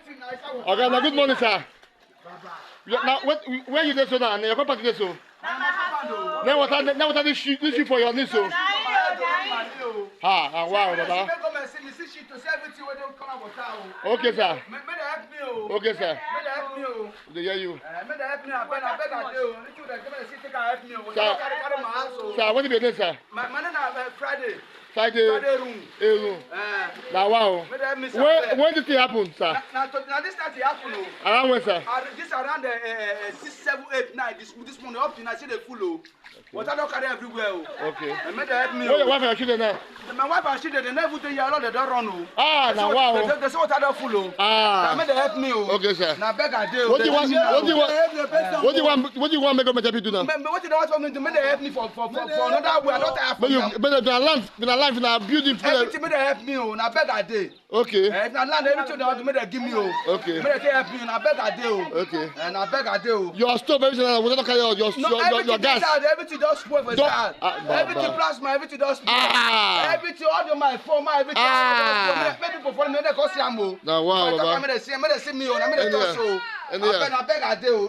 Okay, now good morning, sir. Now, where you there, so now? Your property there, so. Now what are this shit for your niece, so? Wow, Baba. Okay, sir. Okay, sir. They hear you. Sir, what is your name, sir? My name is Friday. Friday room. Now, wow. When did it happen, sir? Now this time it happen. Around when, sir? This around 6, 7, 8, 9. This morning up to I see the full. Water don't carry everywhere. Okay. And make help me. Where your wife and your children now? My wife and children, they never do here. They don't run. Now wow. They say water don't full. Make help me. Okay, sir. Now beg I do. What do you want? What do you want? Make up my do now? What do you want me to make help me for another way? I don't have. But you, land, in a building. Everything make help me. Now beg I do. Okay. If na land, everything they want to make them give me. Okay. Make them help me. Now beg I do. Okay. And I beg I do. Your stove, everything. We don't carry out your gas. Everything just spoil for start. Everything plasma, everything just spoil. Everything, all my phone, everything. Make people follow me. They go see am. Now wow, Baba. Make them see me. Make them talk so. I beg I do.